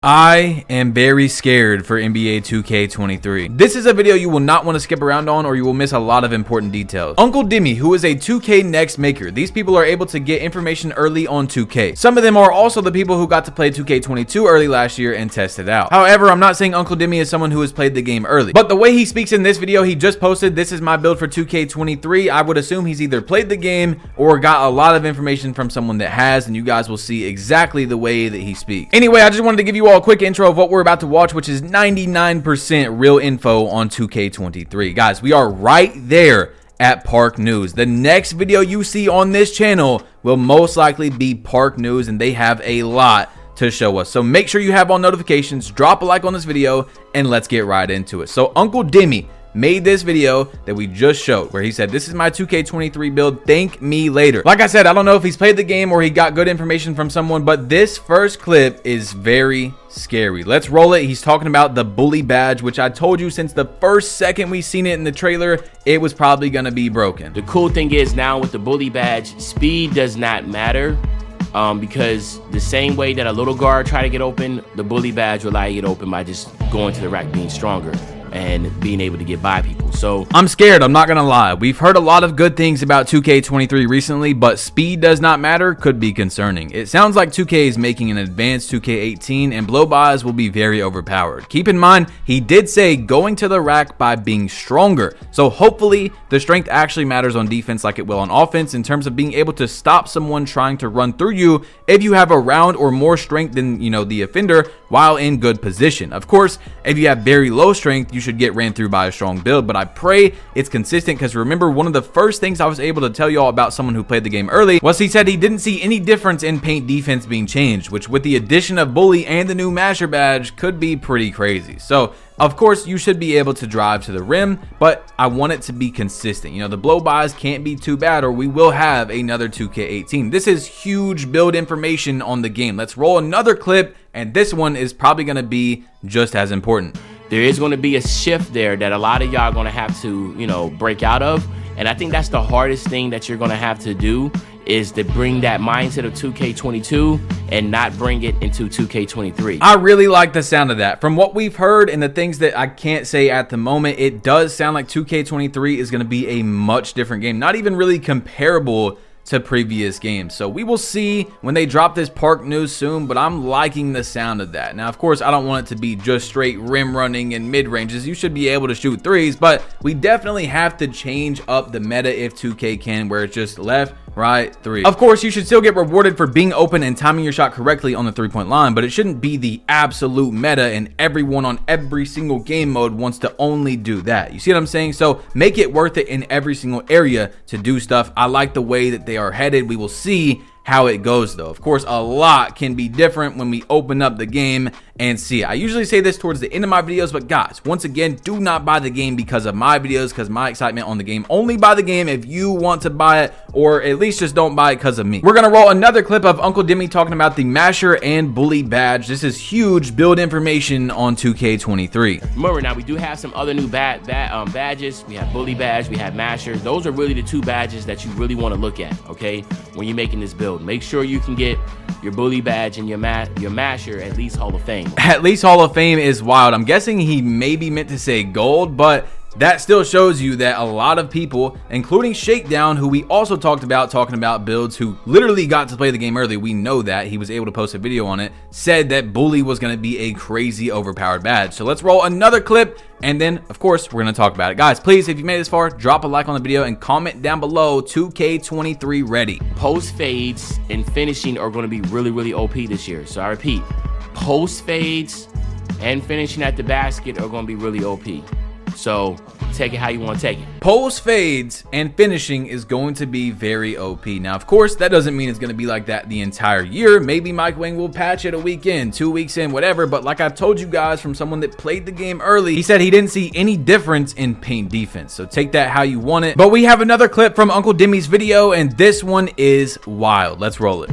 I am very scared for NBA 2K23. This is a video you will not want to skip around on, or you will miss a lot of important details. Uncle Dimmy, who is a 2K Next maker, these people are able to get information early on 2K. Some of them are also the people who got to play 2K22 early last year and test it out. However, I'm not saying Uncle Dimmy is someone who has played the game early, but the way he speaks in this video, he just posted, "This is my build for 2K23. I would assume he's either played the game or got a lot of information from someone that has, and you guys will see exactly the way that he speaks. Anyway, I just wanted to give you all a quick intro of what we're about to watch, which is 99% real info on 2K23. Guys, we are right there at Park News. The next video you see on this channel will most likely be Park News, and they have a lot to show us. So make sure you have on notifications, drop a like on this video, and let's get right into it. So Uncle Dimmy made this video that we just showed where he said, "This is my 2K23 build, thank me later." Like I said, I don't know if he's played the game or he got good information from someone, but this first clip is very scary. Let's roll it. He's talking about the bully badge, which I told you since the first second we seen it in the trailer, it was probably gonna be broken. The cool thing is now with the bully badge, speed does not matter. Because the same way that a little guard try to get open, the bully badge will allow you to get open by just going to the rack, being stronger and being able to get by people. So I'm scared, I'm not gonna lie. We've heard a lot of good things about 2K23 recently, but speed does not matter could be concerning. It sounds like 2K is making an advanced 2K18 and blow-bys will be very overpowered. Keep in mind, he did say going to the rack by being stronger. So hopefully the strength actually matters on defense like it will on offense in terms of being able to stop someone trying to run through you if you have a round or more strength than, the offender while in good position. Of course, if you have very low strength, you should get ran through by a strong build, but I pray it's consistent, because remember, one of the first things I was able to tell you all about someone who played the game early was he said he didn't see any difference in paint defense being changed, which with the addition of bully and the new masher badge could be pretty crazy. So of course you should be able to drive to the rim, but I want it to be consistent. The blow-bys can't be too bad or we will have another 2K18. This is huge build information on the game. Let's roll another clip, and this one is probably going to be just as important. There is going to be a shift there that a lot of y'all are going to have to, break out of. And I think that's the hardest thing that you're going to have to do, is to bring that mindset of 2K22 and not bring it into 2K23. I really like the sound of that. From what we've heard and the things that I can't say at the moment, it does sound like 2K23 is going to be a much different game. Not even really comparable to previous games. So we will see when they drop this Park News soon, but I'm liking the sound of that. Now, of course, I don't want it to be just straight rim running and mid ranges. You should be able to shoot threes, but we definitely have to change up the meta if 2K can, where it's just left, right, three. Of course, you should still get rewarded for being open and timing your shot correctly on the three-point line, but it shouldn't be the absolute meta and everyone on every single game mode wants to only do that. You see what I'm saying? So make it worth it in every single area to do stuff. I like the way that they are headed. We will see how it goes though. Of course, a lot can be different when we open up the game and see it. I usually say this towards the end of my videos, but guys, once again, do not buy the game because of my videos, because my excitement on the game. Only buy the game if you want to buy it, or at least just don't buy it because of me. We're gonna roll another clip of Uncle Dimmy talking about the masher and bully badge. This is huge build information on 2K23. Remember, now we do have some other new badges. We have bully badge, we have masher. Those are really the two badges that you really want to look at, okay, when you're making this build. Make sure you can get your bully badge and your masher at least Hall of Fame. At least Hall of Fame is wild. I'm guessing he maybe meant to say gold, but that still shows you that a lot of people, including Shakedown, who we also talking about builds, who literally got to play the game early, we know that he was able to post a video on it, said that bully was going to be a crazy overpowered badge. So let's roll another clip, and then of course we're going to talk about it. Guys, please, if you made it this far, drop a like on the video and comment down below 2K23 ready. Post fades and finishing are going to be really, really OP this year. So I repeat, post fades and finishing at the basket are going to be really OP. So take it how you want to take it. Post fades and finishing is going to be very OP. Now, of course, that doesn't mean it's going to be like that the entire year. Maybe Mike Wang will patch it a week in, 2 weeks in, whatever. But like I told you guys from someone that played the game early, he said he didn't see any difference in paint defense. So take that how you want it. But we have another clip from Uncle Dimmy's video, and this one is wild. Let's roll it.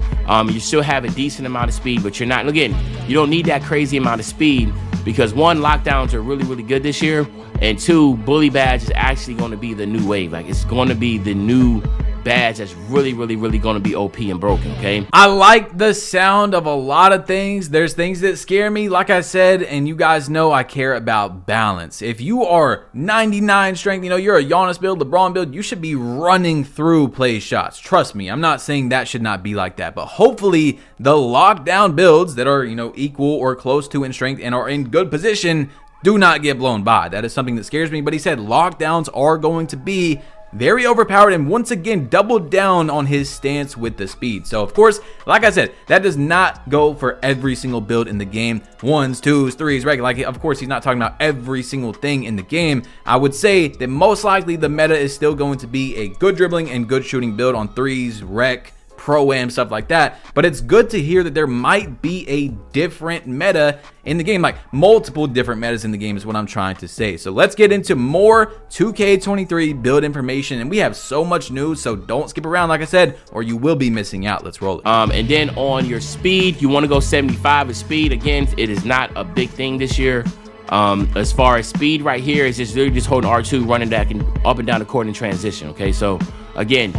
You still have a decent amount of speed, but you're not, again, you don't need that crazy amount of speed, because one, lockdowns are really, really good this year, and two, bully badge is actually going to be the new wave. Like, it's going to be the new badge that's really going to be OP and broken, okay? I like the sound of a lot of things. There's things that scare me, like I said, and you guys know I care about balance. If you are 99 strength, you know, you're a Giannis build, LeBron build, you should be running through play shots. Trust me, I'm not saying that should not be like that, but hopefully the lockdown builds that are, you know, equal or close to in strength and are in good position do not get blown by. That is something that scares me, but he said lockdowns are going to be very overpowered, and once again doubled down on his stance with the speed. So of course, like I said, that does not go for every single build in the game. Ones, twos, threes, regular. Like, of course, he's not talking about every single thing in the game. I would say that most likely the meta is still going to be a good dribbling and good shooting build on threes, rec, pro-am, stuff like that. But it's good to hear that there might be a different meta in the game, like multiple different metas in the game is what I'm trying to say. So let's get into more 2K23 build information, and we have so much news, so don't skip around, like I said, or you will be missing out. Let's roll it. And then on your speed, you want to go 75 with speed. Again, it is not a big thing this year. As far as speed right here, it's just literally just holding R2, running back and up and down the court in transition. Okay, so again,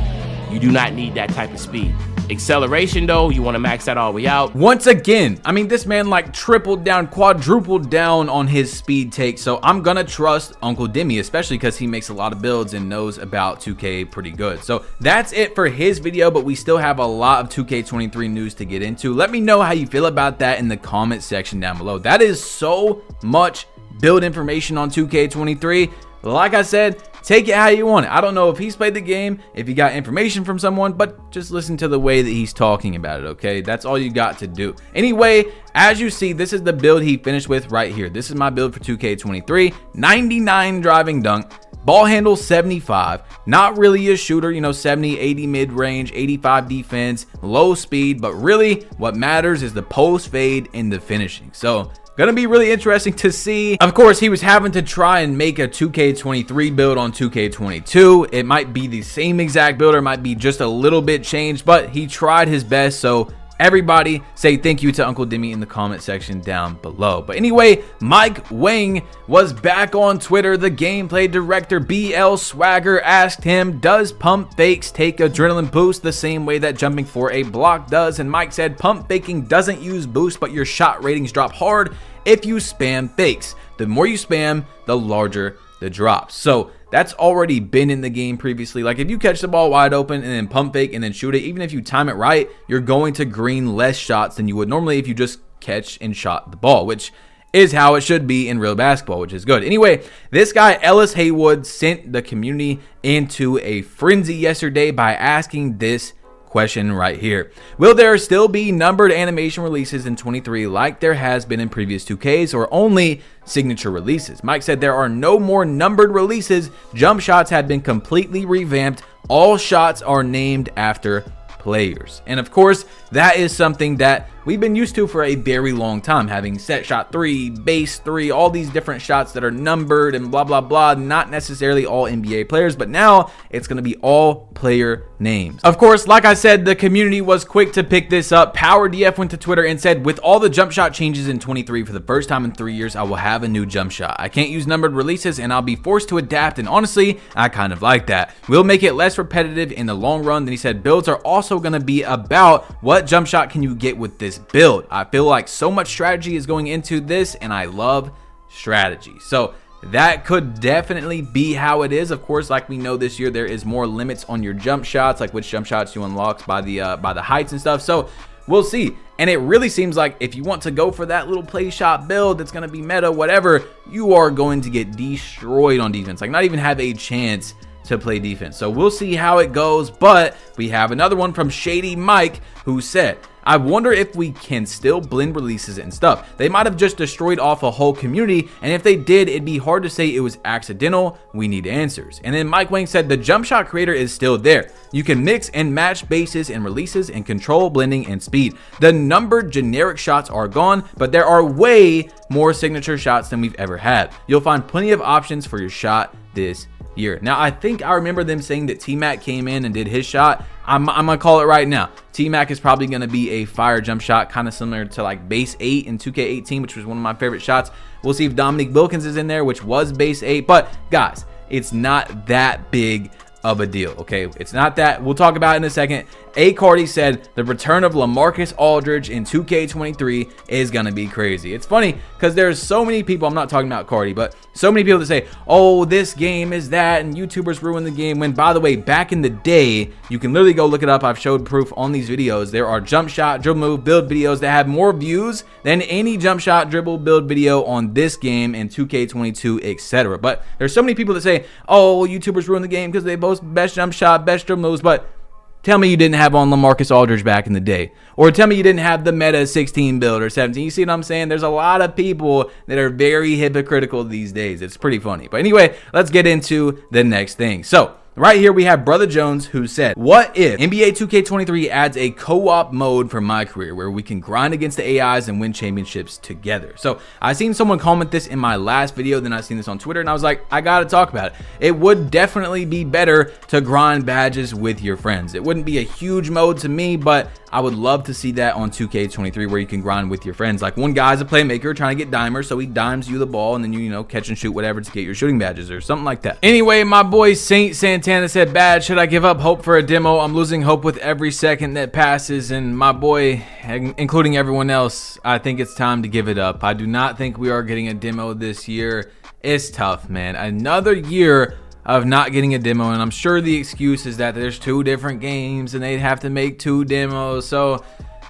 you do not need that type of speed. Acceleration though, you want to max that all the way out. Once again, I mean, this man like tripled down, quadrupled down on his speed take, so I'm gonna trust Uncle Dimmy, especially because he makes a lot of builds and knows about 2K pretty good. So that's it for his video, but we still have a lot of 2K23 news to get into. Let me know how you feel about that in the comment section down below. That is so much build information on 2K23. Like I said, take it how you want it. I don't know if he's played the game, if he got information from someone, but just listen to the way that he's talking about it, okay? That's all you got to do. Anyway, as you see, this is the build he finished with right here. This is my build for 2K23. 99 driving dunk, ball handle 75, not really a shooter, you know, 70, 80 mid-range, 85 defense, low speed, but really what matters is the post fade and the finishing. So gonna be really interesting to see. Of course, he was having to try and make a 2K23 build on 2K22. It might be the same exact build, or it might be just a little bit changed, but he tried his best. So everybody say thank you to Uncle Dimmy in the comment section down below. But anyway, Mike Wang was back on Twitter. The gameplay director BL Swagger asked him, does pump fakes take adrenaline boost the same way that jumping for a block does? And Mike said pump faking doesn't use boost, but your shot ratings drop hard if you spam fakes. The more you spam, the larger the drops. So that's already been in the game previously. Like if you catch the ball wide open and then pump fake and then shoot it, even if you time it right, you're going to green less shots than you would normally if you just catch and shot the ball, which is how it should be in real basketball, which is good. Anyway, this guy Ellis Haywood sent the community into a frenzy yesterday by asking this question right here. Will there still be numbered animation releases in 23 like there has been in previous 2Ks, or only signature releases? Mike said there are no more numbered releases. Jump shots have been completely revamped. All shots are named after players. And of course, that is something that we've been used to for a very long time, having set shot 3, base 3, all these different shots that are numbered and blah blah blah, not necessarily all NBA players, but now it's going to be all player names. Of course, like I said, the community was quick to pick this up. Power DF went to Twitter and said, with all the jump shot changes in 23 for the first time in 3 years, I will have a new jump shot. I can't use numbered releases and I'll be forced to adapt, and honestly, I kind of like that. We'll make it less repetitive in the long run. Then he said builds are also going to be about what jump shot can you get with this build. I feel like so much strategy is going into this, and I love strategy. So that could definitely be how it is. Of course, like we know this year, there is more limits on your jump shots, like which jump shots you unlock by the heights and stuff. So we'll see. And it really seems like if you want to go for that little play shot build that's going to be meta, whatever, you are going to get destroyed on defense, like not even have a chance to play defense. So we'll see how it goes. But we have another one from Shady Mike who said, I wonder if we can still blend releases and stuff. They might have just destroyed off a whole community, and if they did, it'd be hard to say it was accidental. We need answers. And then Mike Wang said the jump shot creator is still there. You can mix and match bases and releases and control blending and speed. The numbered generic shots are gone, but there are way more signature shots than we've ever had. You'll find plenty of options for your shot this year. Now, I think I remember them saying that T-Mac came in and did his shot. I'm gonna call it right now. T-Mac is probably gonna be a fire jump shot, kind of similar to like base 8 in 2K18, which was one of my favorite shots. We'll see if Dominique Wilkins is in there, which was base 8. But guys, it's not that big of a deal. Okay, it's not that. We'll talk about it in a second. A Cardi said the return of LaMarcus Aldridge in 2K23 is gonna be crazy. It's funny because there's so many people, I'm not talking about Cardi, but so many people that say, oh, this game is that, and YouTubers ruin the game, when, by the way, back in the day, you can literally go look it up. I've showed proof on these videos. There are jump shot, dribble move, build videos that have more views than any jump shot, dribble, build video on this game in 2K22, etc. But there's so many people that say, oh, YouTubers ruin the game because they boast best jump shot, best dribble moves, but tell me you didn't have on LaMarcus Aldridge back in the day. Or tell me you didn't have the meta 16 build or 17. You see what I'm saying? There's a lot of people that are very hypocritical these days. It's pretty funny. But anyway, let's get into the next thing. So right here we have Brother Jones, who said, what if NBA 2K23 adds a co-op mode for my career where we can grind against the AIs and win championships together? So I seen someone comment this in my last video, then I seen this on Twitter, and I was like, I gotta talk about it. It would definitely be better to grind badges with your friends. It wouldn't be a huge mode to me, but I would love to see that on 2K23 where you can grind with your friends. Like one guy's a playmaker trying to get dimers, so he dimes you the ball and then you know, catch and shoot whatever to get your shooting badges or something like that. Anyway, my boy Saint Santana said, bad, should I give up hope for a demo? I'm losing hope with every second that passes. And my boy, including everyone else, I think it's time to give it up. I do not think we are getting a demo this year. It's tough, man. Another year of not getting a demo, and I'm sure the excuse is that there's 2 different games and they'd have to make 2 demos. So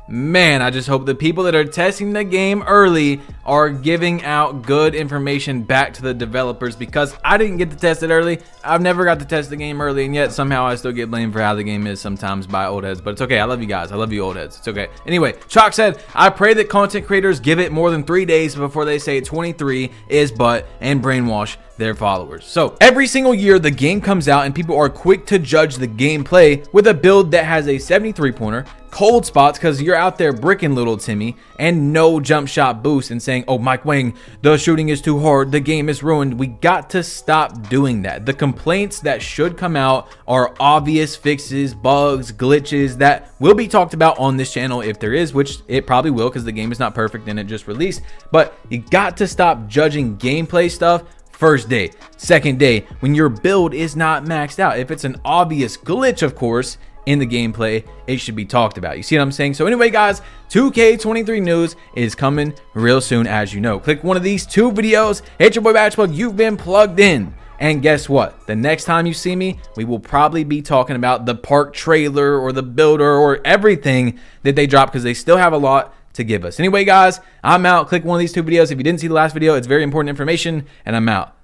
man, I just hope the people that are testing the game early are giving out good information back to the developers, because I didn't get to test it early. I've never got to test the game early, and yet somehow I still get blamed for how the game is sometimes by old heads. But it's okay. I love you guys. I love you old heads. It's okay. Anyway, Chalk said, I pray that content creators give it more than 3 days before they say 23 is but and brainwash their followers. So every single year the game comes out and people are quick to judge the gameplay with a build that has a 73 pointer, cold spots because you're out there bricking little Timmy, and no jump shot boost, and saying, oh, Mike Wang, the shooting is too hard, the game is ruined. We got to stop doing that. The complaints that should come out are obvious fixes, bugs, glitches that will be talked about on this channel if there is, which it probably will because the game is not perfect and it just released. But you got to stop judging gameplay stuff first day, second day, when your build is not maxed out. If it's an obvious glitch, of course, in the gameplay, it should be talked about. You see what I'm saying? So anyway, guys, 2K23 news is coming real soon, as you know. Click one of these 2 videos, hit your boy Batchplug, you've been plugged in. And guess what? The next time you see me, we will probably be talking about the park trailer or the builder or everything that they drop, because they still have a lot to give us. Anyway, guys, I'm out. Click one of these 2 videos. If you didn't see the last video, it's very important information, and I'm out.